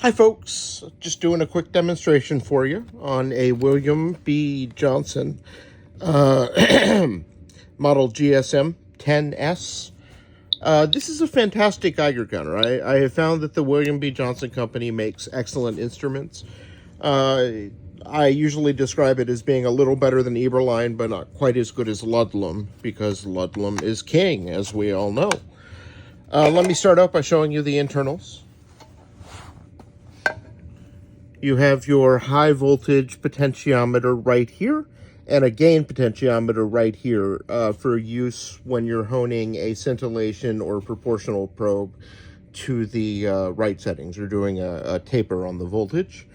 Hi folks, just doing a quick demonstration for you on a William B. Johnson model GSM-10S. This is a fantastic Geiger gunner. I have found that the William B. Johnson company makes excellent instruments. I usually describe it as being a little better than Eberlein, but not quite as good as Ludlum, because Ludlum is king, as we all know. Let me start out by showing you the internals. You have your high voltage potentiometer right here and a gain potentiometer right here for use when you're honing a scintillation or proportional probe to the right settings or doing a taper on the voltage.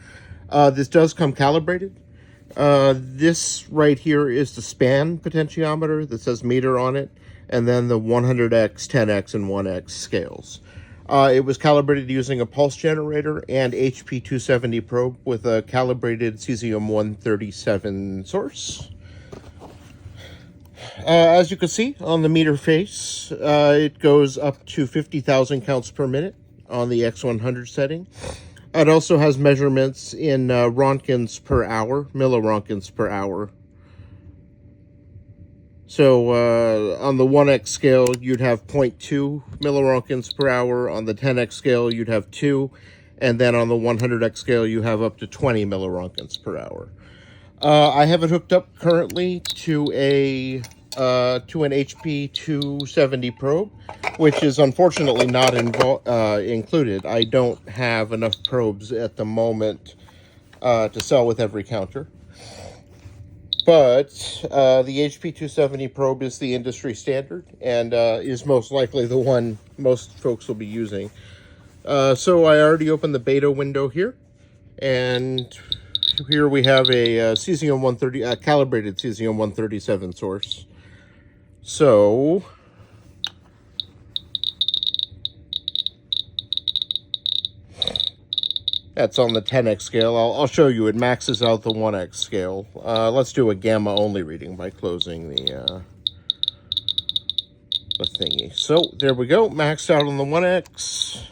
This does come calibrated. This right here is the span potentiometer that says meter on it, and then the 100x, 10x, and 1x scales. It was calibrated using a pulse generator and HP 270 probe with a calibrated cesium-137 source. As you can see on the meter face, it goes up to 50,000 counts per minute on the X100 setting. It also has measurements in rontgens per hour, millirontgens per hour. So on the 1x scale, you'd have 0.2 millirontgens per hour. On the 10x scale, you'd have 2. And then on the 100x scale, you have up to 20 millirontgens per hour. I have it hooked up currently to an HP 270 probe, which is unfortunately not included. I don't have enough probes at the moment to sell with every counter. But the HP 270 probe is the industry standard and is most likely the one most folks will be using. So I already opened the beta window here, and here we have a cesium-130 calibrated cesium-137 source. So that's on the 10x scale. I'll show you. It maxes out the 1x scale. Let's do a gamma only reading by closing the thingy. So there we go, maxed out on the 1x.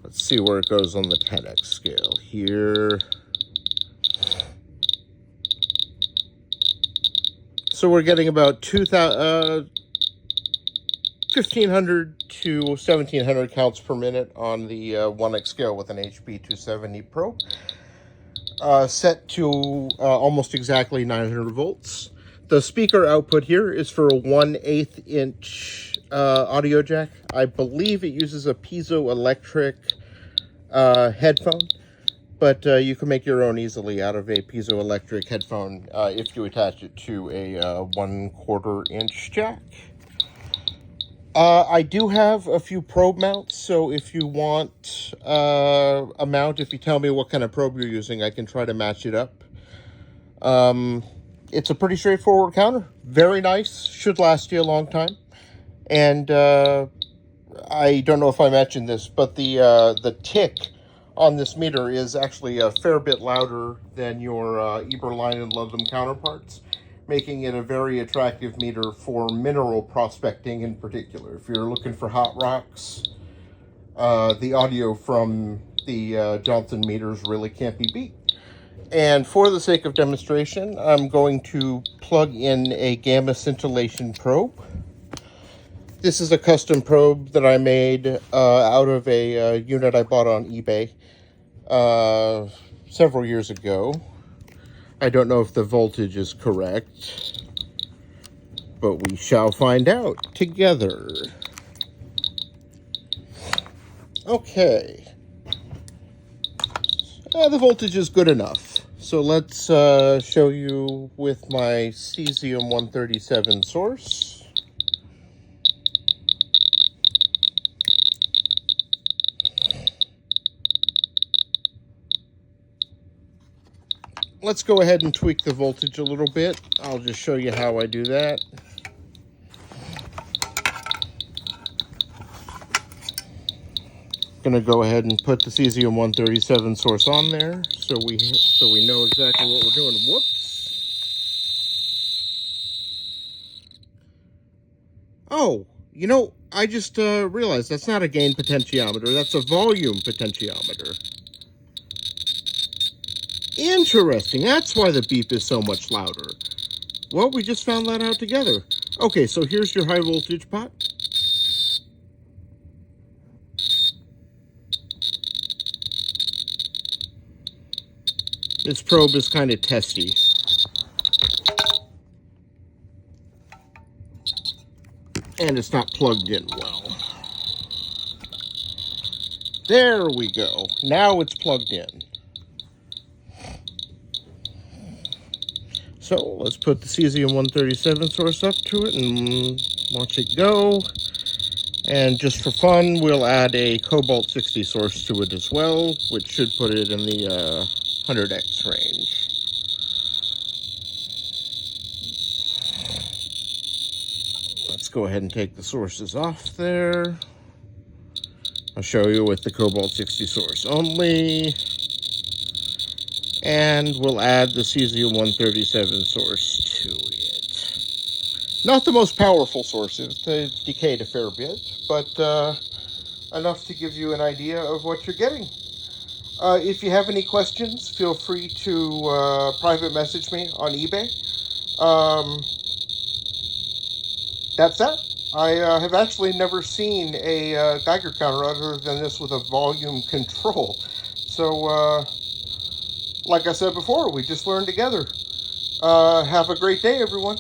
Let's see where it goes on the 10x scale here. So we're getting about 1,500 to 1,700 counts per minute on the 1x scale with an HP 270 probe. Set to almost exactly 900 volts. The speaker output here is for a 1/8 inch audio jack. I believe it uses a piezoelectric headphone, but you can make your own easily out of a piezoelectric headphone if you attach it to a 1/4 inch jack. I do have a few probe mounts, so if you want a mount, if you tell me what kind of probe you're using, I can try to match it up. It's a pretty straightforward counter. Very nice. Should last you a long time. And I don't know if I mentioned this, but the tick on this meter is actually a fair bit louder than your Eberlein and Ludlum counterparts, making it a very attractive meter for mineral prospecting in particular. If you're looking for hot rocks, the audio from the Johnson meters really can't be beat. And for the sake of demonstration, I'm going to plug in a gamma scintillation probe. This is a custom probe that I made out of a unit I bought on eBay several years ago. I don't know if the voltage is correct, but we shall find out together. Okay. The voltage is good enough. So let's show you with my cesium-137 source. Let's go ahead and tweak the voltage a little bit. I'll just show you how I do that. Gonna go ahead and put the cesium-137 source on there so we know exactly what we're doing. Whoops. Oh, You know, I just realized that's not a gain potentiometer, that's a volume potentiometer. Interesting, that's why the beep is so much louder. Well, we just found that out together. Okay, so here's your high voltage pot. This probe is kind of testy. And it's not plugged in well. There we go. Now it's plugged in. So let's put the cesium-137 source up to it and watch it go. And just for fun, we'll add a cobalt-60 source to it as well, which should put it in the 100x range. Let's go ahead and take the sources off there. I'll show you with the cobalt-60 source only. And we'll add the cesium-137 source to it. Not the most powerful sources, they decayed a fair bit, but enough to give you an idea of what you're getting. If you have any questions, feel free to private message me on eBay. That's that. I have actually never seen a Geiger counter other than this with a volume control. So, like I said before, we just learned together. Have a great day, everyone.